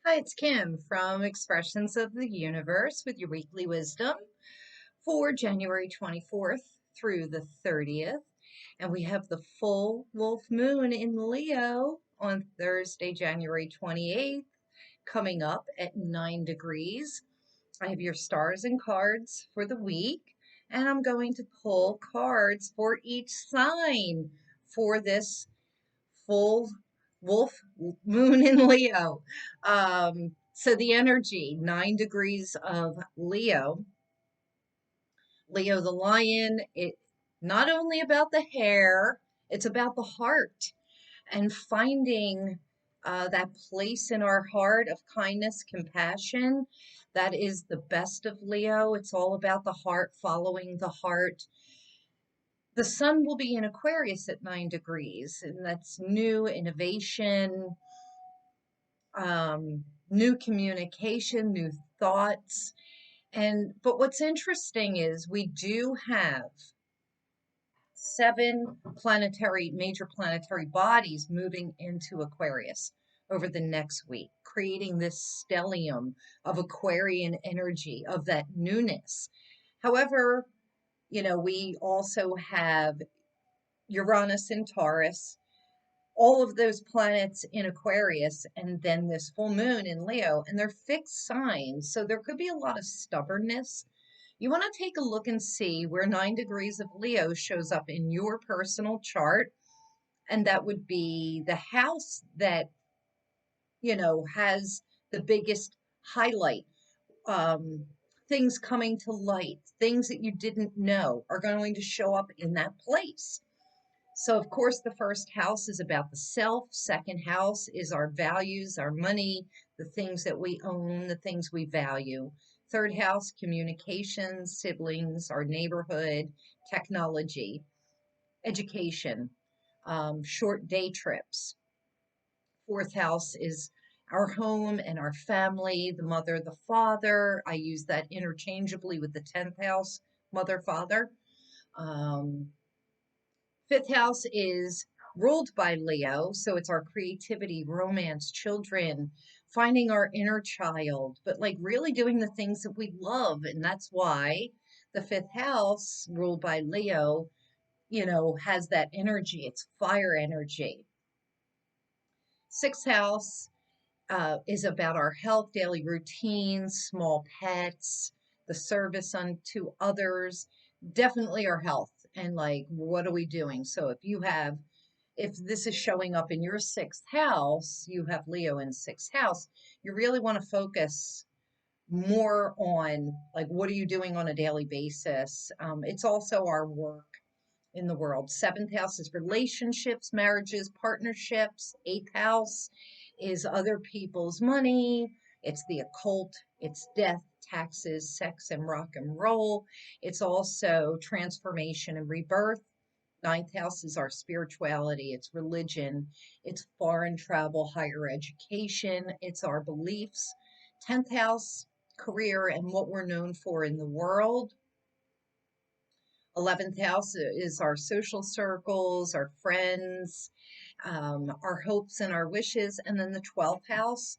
Hi, it's Kim from Expressions of the Universe with your weekly wisdom for January 24th through the 30th. And we have the full wolf moon in Leo on Thursday, January 28th, coming up at 9 degrees. I have your stars and cards for the week, and I'm going to pull cards for each sign for this full wolf moon in Leo. So the energy, 9 degrees of Leo, Leo the lion, it not only about the hair, it's about the heart and finding that place in our heart of kindness, compassion. That is the best of Leo. It's all about the heart, following the heart. The sun will be in Aquarius at 9 degrees, and that's new innovation, new communication, new thoughts. But what's interesting is we do have seven major planetary bodies moving into Aquarius over the next week, creating this stellium of Aquarian energy, of that newness. However, we also have Uranus in Taurus, all of those planets in Aquarius, and then this full moon in Leo, and they're fixed signs. So there could be a lot of stubbornness. You want to take a look and see where 9 degrees of Leo shows up in your personal chart. And that would be the house that, has the biggest highlight. Um, Things coming to light, things that you didn't know are going to show up in that place. So, of course, the first house is about the self. Second house is our values, our money, the things that we own, the things we value. Third house, communications, siblings, our neighborhood, technology, education, short day trips. Fourth house is our home and our family, the mother, the father. I use that interchangeably with the 10th house, mother, father. Um, Fifth house is ruled by Leo, so it's our creativity, romance, children, finding our inner child, but like really doing the things that we love. And that's why the fifth house, ruled by Leo, has that energy. It's fire energy. Sixth house is about our health, daily routines, small pets, the service unto others, definitely our health. And like, what are we doing? So if this is showing up in your sixth house, you have Leo in sixth house, you really want to focus more on like, what are you doing on a daily basis? It's also our work in the world. Seventh house is relationships, marriages, partnerships. Eighth house is other people's money. It's the occult, it's death, taxes, sex, and rock and roll. It's also transformation and rebirth. Ninth house is our spirituality, it's religion, it's foreign travel, higher education, it's our beliefs. 10th house, career and what we're known for in the world. 11th house is our social circles, our friends, our hopes and our wishes. And then the 12th house,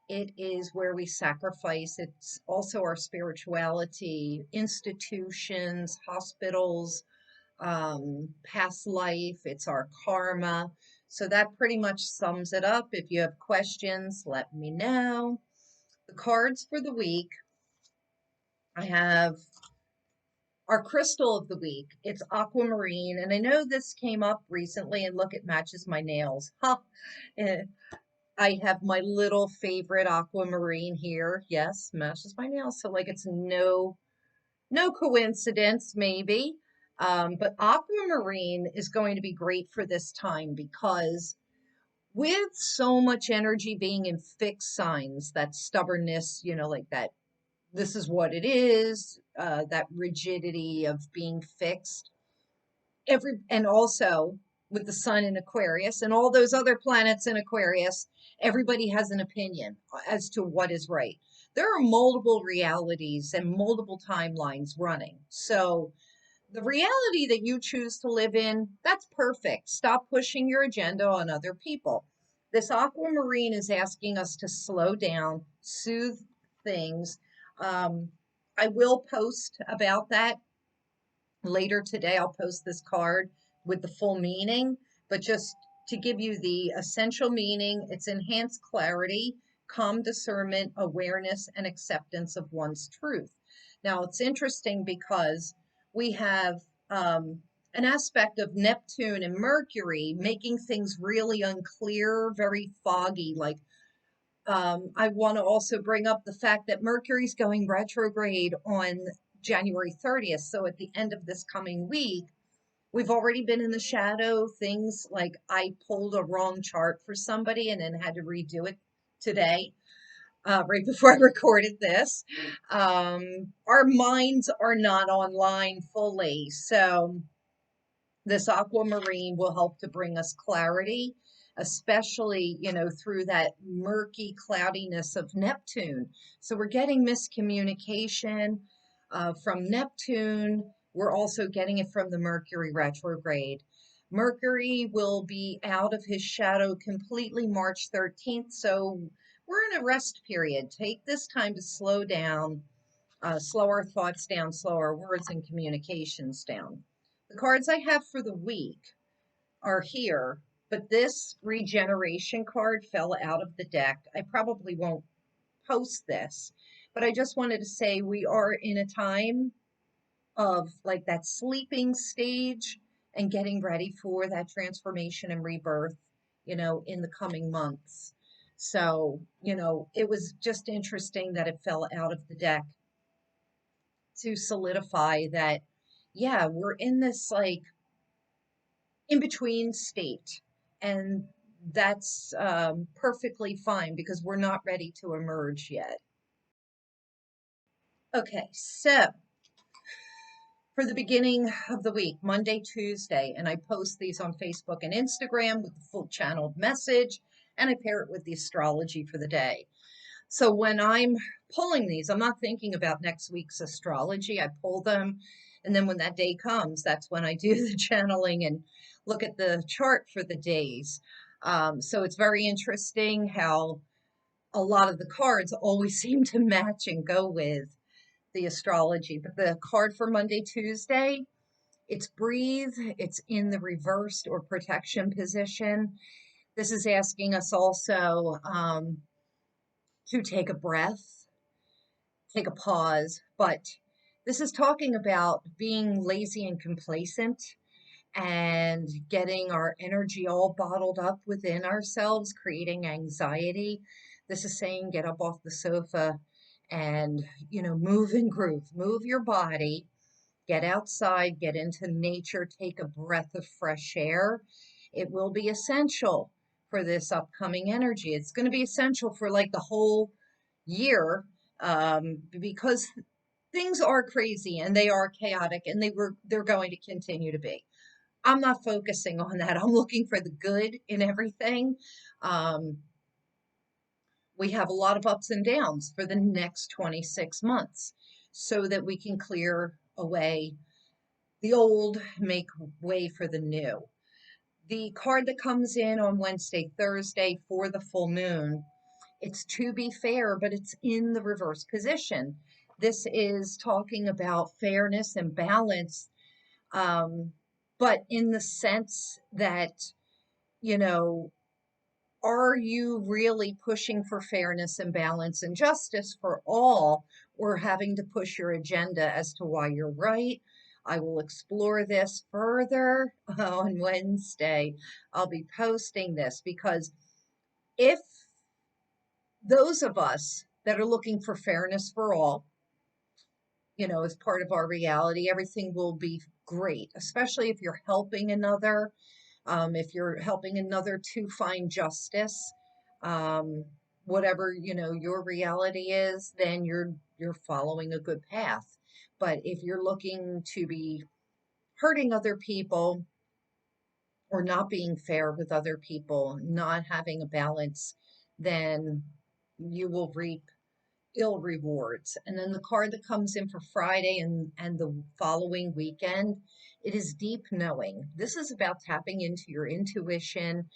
it is where we sacrifice. It's also our spirituality, institutions, hospitals, past life. It's our karma. So that pretty much sums it up. If you have questions, let me know. The cards for the week, I have our crystal of the week. It's aquamarine. And I know this came up recently, and look, it matches my nails. Ha! Eh, I have my little favorite aquamarine here. Yes, matches my nails. So like it's no coincidence, maybe. But aquamarine is going to be great for this time because with so much energy being in fixed signs, that stubbornness, like that, this is what it is, that rigidity of being fixed. And also with the sun in Aquarius and all those other planets in Aquarius, everybody has an opinion as to what is right. There are multiple realities and multiple timelines running. So the reality that you choose to live in, that's perfect. Stop pushing your agenda on other people. This aquamarine is asking us to slow down, soothe things. Um, I will post about that later today. I'll post this card with the full meaning, but just to give you the essential meaning, it's enhanced clarity, calm discernment, awareness, and acceptance of one's truth. Now, it's interesting because we have an aspect of Neptune and Mercury making things really unclear, very foggy. Like, I want to also bring up the fact that Mercury's going retrograde on January 30th. So at the end of this coming week, we've already been in the shadow. Things like I pulled a wrong chart for somebody and then had to redo it today, right before I recorded this. Our minds are not online fully. So this aquamarine will help to bring us clarity, especially, through that murky cloudiness of Neptune. So we're getting miscommunication from Neptune. We're also getting it from the Mercury retrograde. Mercury will be out of his shadow completely March 13th. So we're in a rest period. Take this time to slow down, slow our thoughts down, slow our words and communications down. The cards I have for the week are here, but this regeneration card fell out of the deck. I probably won't post this, but I just wanted to say we are in a time of like that sleeping stage and getting ready for that transformation and rebirth, in the coming months. So, it was just interesting that it fell out of the deck to solidify that, yeah, we're in this like in between state. And that's perfectly fine because we're not ready to emerge yet. Okay, so for the beginning of the week, Monday, Tuesday, and I post these on Facebook and Instagram with the full channeled message, and I pair it with the astrology for the day. So when I'm pulling these, I'm not thinking about next week's astrology. I pull them, and then when that day comes, that's when I do the channeling and look at the chart for the days. So it's very interesting how a lot of the cards always seem to match and go with the astrology. But the card for Monday, Tuesday, it's breathe, it's in the reversed or protection position. This is asking us also to take a breath, take a pause, but this is talking about being lazy and complacent and getting our energy all bottled up within ourselves, creating anxiety. This is saying get up off the sofa and, move and groove, move your body, get outside, get into nature, take a breath of fresh air. It will be essential for this upcoming energy. It's going to be essential for like the whole year, because things are crazy and they are chaotic and they're going to continue to be. I'm not focusing on that. I'm looking for the good in everything. Um, we have a lot of ups and downs for the next 26 months so that we can clear away the old, make way for the new. The card that comes in on Wednesday, Thursday for the full moon, it's to be fair, but it's in the reverse position. This is talking about fairness and balance, but in the sense that, you know, are you really pushing for fairness and balance and justice for all, or having to push your agenda as to why you're right? I will explore this further on Wednesday. I'll be posting this because if those of us that are looking for fairness for all, as part of our reality, everything will be great, especially if you're helping another, if you're helping another to find justice, um, whatever, your reality is, then you're following a good path. But if you're looking to be hurting other people or not being fair with other people, not having a balance, then you will reap ill rewards. And then the card that comes in for Friday and the following weekend, it is deep knowing. This is about tapping into your intuition,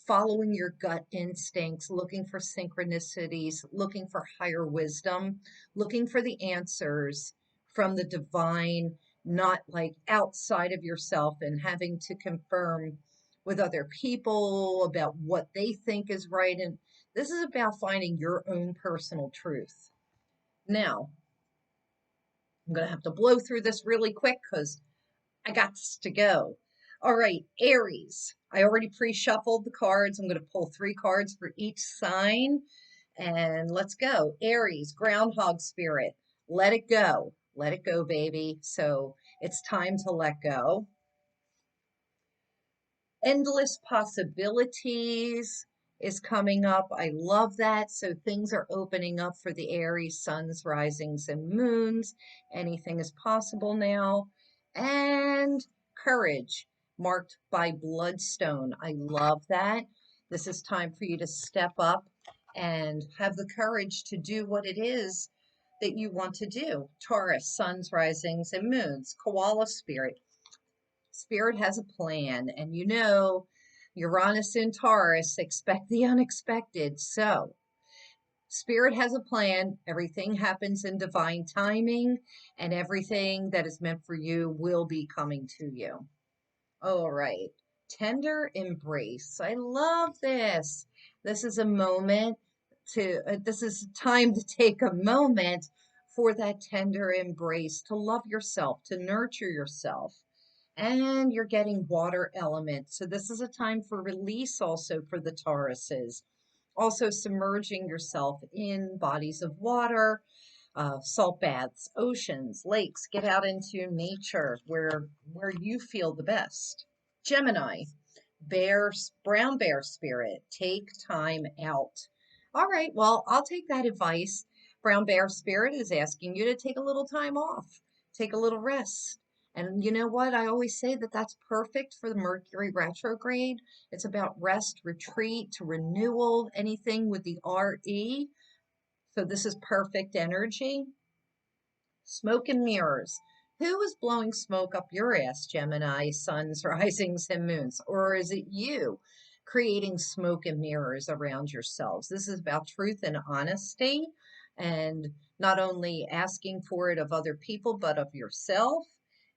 following your gut instincts, looking for synchronicities, looking for higher wisdom, looking for the answers from the divine, not like outside of yourself and having to confirm with other people about what they think is right. And this is about finding your own personal truth. Now, I'm going to have to blow through this really quick because I got to go. All right, Aries. I already pre-shuffled the cards. I'm going to pull 3 cards for each sign. And let's go. Aries, groundhog spirit. Let it go. Let it go, baby. So it's time to let go. Endless possibilities is coming up. I love that. So things are opening up for the Aries suns, risings, and moons. Anything is possible now. And courage, marked by bloodstone. I love that. This is time for you to step up and have the courage to do what it is that you want to do. Taurus, suns, risings, and moons. Koala spirit. Spirit has a plan, and Uranus in Taurus, expect the unexpected. So, Spirit has a plan. Everything happens in divine timing, and everything that is meant for you will be coming to you. All right. Tender embrace. I love this. This is a moment this is time to take a moment for that tender embrace, to love yourself, to nurture yourself. And you're getting water element. So this is a time for release also for the Tauruses. Also submerging yourself in bodies of water, salt baths, oceans, lakes. Get out into nature where you feel the best. Gemini, brown bear spirit, take time out. All right, well, I'll take that advice. Brown bear spirit is asking you to take a little time off, take a little rest. And you know what? I always say that that's perfect for the Mercury retrograde. It's about rest, retreat, to renewal, anything with the RE. So this is perfect energy. Smoke and mirrors. Who is blowing smoke up your ass, Gemini, suns, risings, and moons? Or is it you creating smoke and mirrors around yourselves? This is about truth and honesty, and not only asking for it of other people, but of yourself.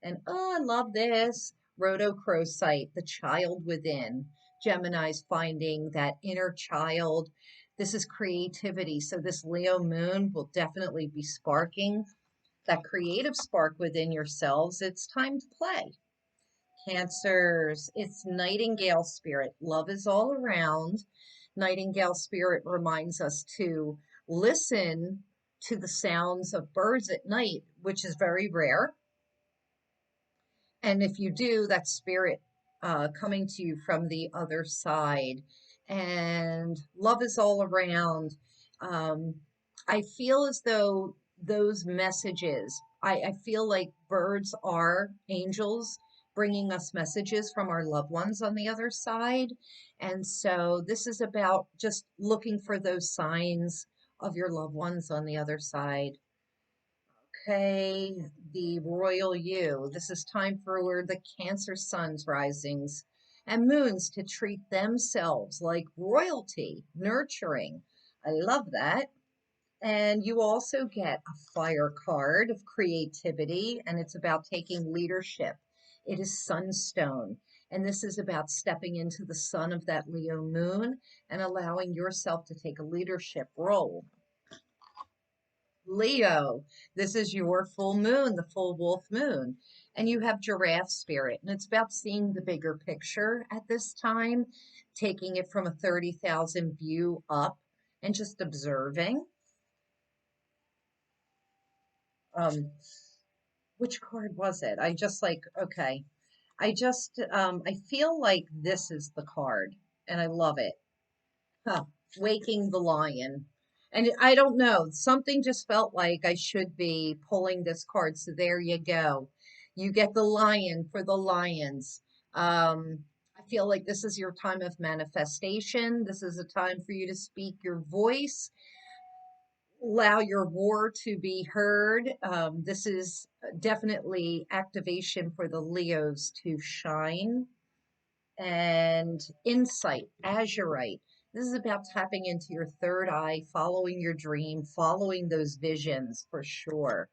And oh, I love this. Rhodochrosite, the child within. Gemini's finding that inner child. This is creativity. So this Leo moon will definitely be sparking that creative spark within yourselves. It's time to play. Cancers, it's nightingale spirit. Love is all around. Nightingale spirit reminds us to listen to the sounds of birds at night, which is very rare. And if you do, that's spirit coming to you from the other side. And love is all around. Um, I feel as though those messages, I feel like birds are angels bringing us messages from our loved ones on the other side. And so this is about just looking for those signs of your loved ones on the other side. Okay, the royal you. This is time for the Cancer suns, risings, and moons to treat themselves like royalty, nurturing. I love that. And you also get a fire card of creativity, and it's about taking leadership. It is sunstone, and this is about stepping into the sun of that Leo moon and allowing yourself to take a leadership role. Leo, this is your full moon, the full wolf moon, and you have giraffe spirit. And it's about seeing the bigger picture at this time, taking it from a 30,000 view up and just observing. Um, which card was it? I just like, okay. I feel like this is the card and I love it. Huh. Waking the Lion. And I don't know, something just felt like I should be pulling this card. So there you go. You get the lion for the lions. I feel like this is your time of manifestation. This is a time for you to speak your voice, allow your roar to be heard. This is definitely activation for the Leos to shine. and insight, azurite. This is about tapping into your third eye, following your dream, following those visions for sure.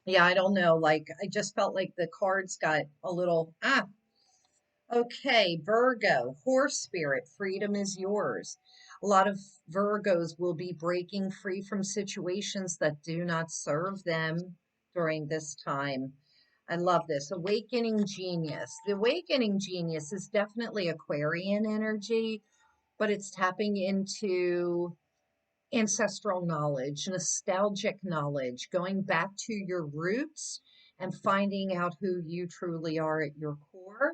Yeah, I don't know. Like, I just felt like the cards got a little, okay. Virgo, horse spirit, freedom is yours. A lot of Virgos will be breaking free from situations that do not serve them during this time. I love this. Awakening genius. The awakening genius is definitely Aquarian energy, but it's tapping into ancestral knowledge, nostalgic knowledge, going back to your roots and finding out who you truly are at your core.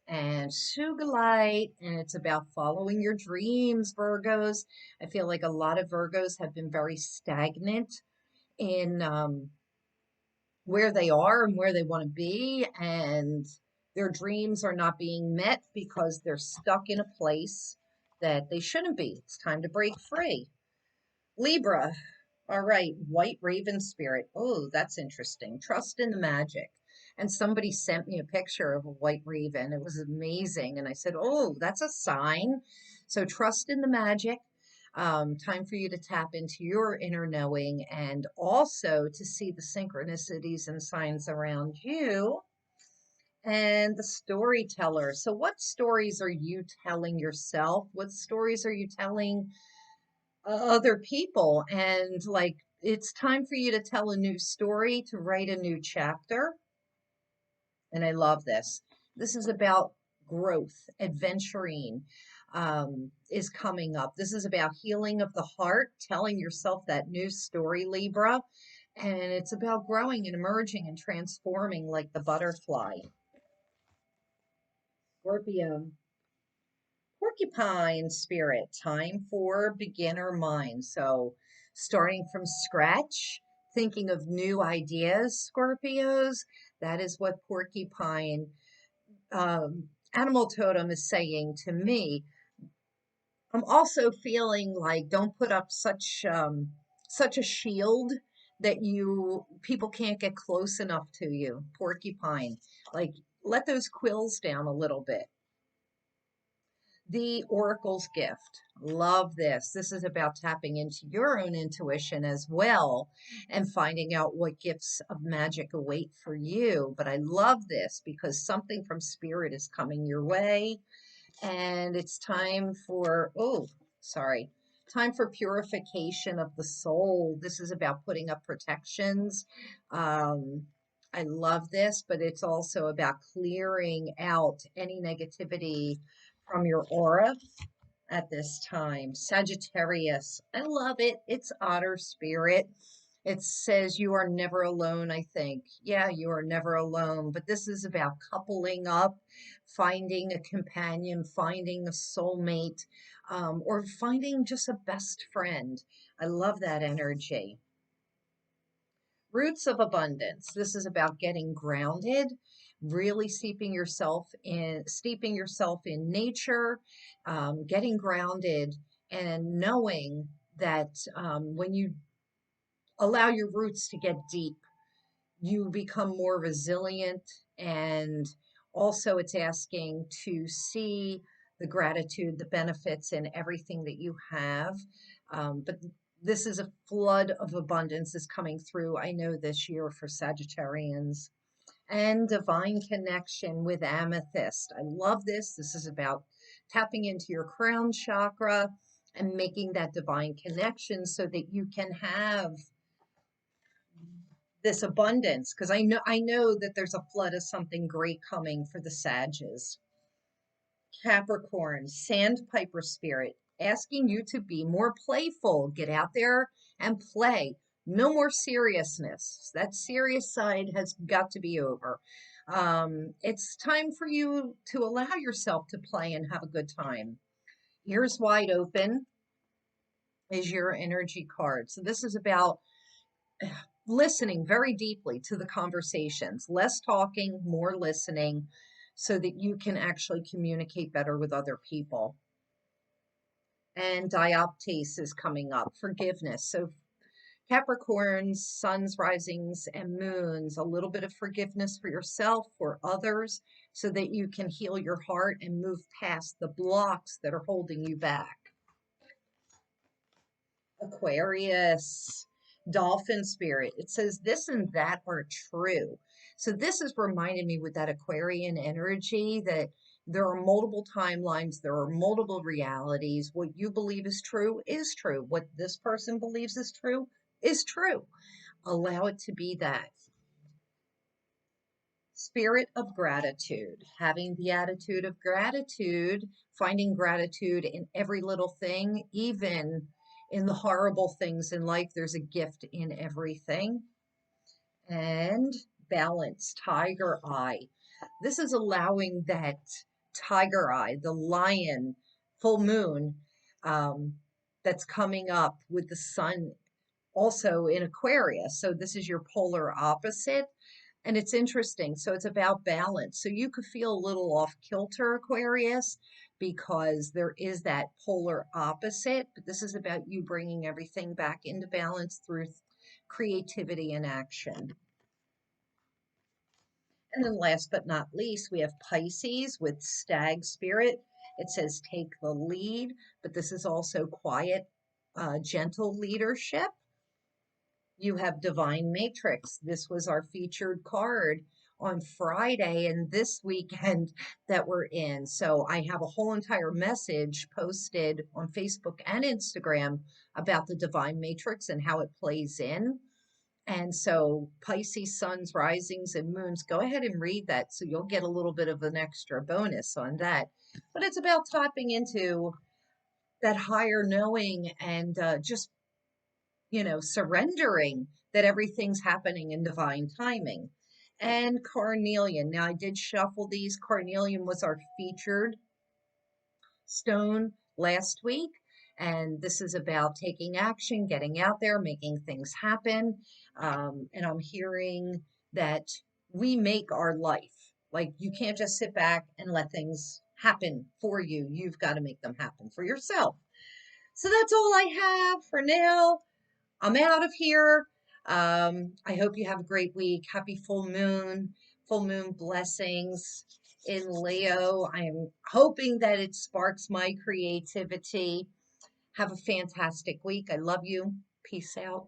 And Sugalite, and it's about following your dreams, Virgos. I feel like a lot of Virgos have been very stagnant in where they are and where they want to be, and their dreams are not being met because they're stuck in a place that they shouldn't be. It's time to break free. Libra. All right, white raven spirit. Oh, that's interesting. Trust in the magic. And somebody sent me a picture of a white raven. It was amazing. And I said, oh, that's a sign. So trust in the magic. Time for you to tap into your inner knowing and also to see the synchronicities and signs around you. And the storyteller. So, what stories are you telling yourself? What stories are you telling other people? And like, it's time for you to tell a new story, to write a new chapter. And I love this. This is about growth, adventuring is coming up. This is about healing of the heart, telling yourself that new story, Libra. And it's about growing and emerging and transforming like the butterfly. Scorpio. Porcupine spirit, time for beginner mind. So, starting from scratch, thinking of new ideas, Scorpios, that is what porcupine animal totem is saying to me. I'm also feeling like don't put up such a shield that you people can't get close enough to you, porcupine. Like, let those quills down a little bit. The Oracle's gift. Love this. This is about tapping into your own intuition as well and finding out what gifts of magic await for you. But I love this because something from spirit is coming your way, and it's time for, oh, sorry, time for purification of the soul. This is about putting up protections. Um, I love this, but it's also about clearing out any negativity from your aura at this time. Sagittarius, I love it. It's otter spirit. It says you are never alone, I think. Yeah, you are never alone. But this is about coupling up, finding a companion, finding a soulmate, or finding just a best friend. I love that energy. Roots of abundance. This is about getting grounded, really steeping yourself in nature, getting grounded, and knowing that when you allow your roots to get deep, you become more resilient. And also, it's asking to see the gratitude, the benefits in everything that you have. But this is a flood of abundance is coming through, I know, this year for Sagittarians. And divine connection with amethyst. I love this. This is about tapping into your crown chakra and making that divine connection so that you can have this abundance, because I know that there's a flood of something great coming for the Sages. Capricorn, sandpiper spirit, asking you to be more playful. Get out there and play. No more seriousness. That serious side has got to be over. It's time for you to allow yourself to play and have a good time. Ears wide open is your energy card. So this is about listening very deeply to the conversations, less talking, more listening, so that you can actually communicate better with other people. And dioptase is coming up, forgiveness. So Capricorns, suns, risings, and moons, a little bit of forgiveness for yourself, for others, so that you can heal your heart and move past the blocks that are holding you back. Aquarius, dolphin spirit. It says this and that are true. So this is reminding me with that Aquarian energy that there are multiple timelines, there are multiple realities. What you believe is true is true. What this person believes is true is true. Allow it to be that. Spirit of gratitude, having the attitude of gratitude, finding gratitude in every little thing, even in the horrible things in life, there's a gift in everything. And balance, tiger eye. This is allowing that tiger eye, the lion, full moon, that's coming up with the sun also in Aquarius. So this is your polar opposite. And it's interesting. So it's about balance. So you could feel a little off kilter, Aquarius, because there is that polar opposite. But this is about you bringing everything back into balance through creativity and action. And then last but not least, we have Pisces with stag spirit. It says take the lead, but this is also quiet, gentle leadership. You have Divine Matrix. This was our featured card on Friday and this weekend that we're in. So I have a whole entire message posted on Facebook and Instagram about the Divine Matrix and how it plays in. And so Pisces, suns, risings, and moons, go ahead and read that so you'll get a little bit of an extra bonus on that. But it's about tapping into that higher knowing and just surrendering that everything's happening in divine timing. And carnelian. Now, I did shuffle these. Carnelian was our featured stone last week. And this is about taking action, getting out there, making things happen. And I'm hearing that we make our life. Like you can't just sit back and let things happen for you. You've got to make them happen for yourself. So that's all I have for now. I'm out of here. I hope you have a great week. Happy full moon blessings in Leo. I am hoping that it sparks my creativity. Have a fantastic week. I love you. Peace out.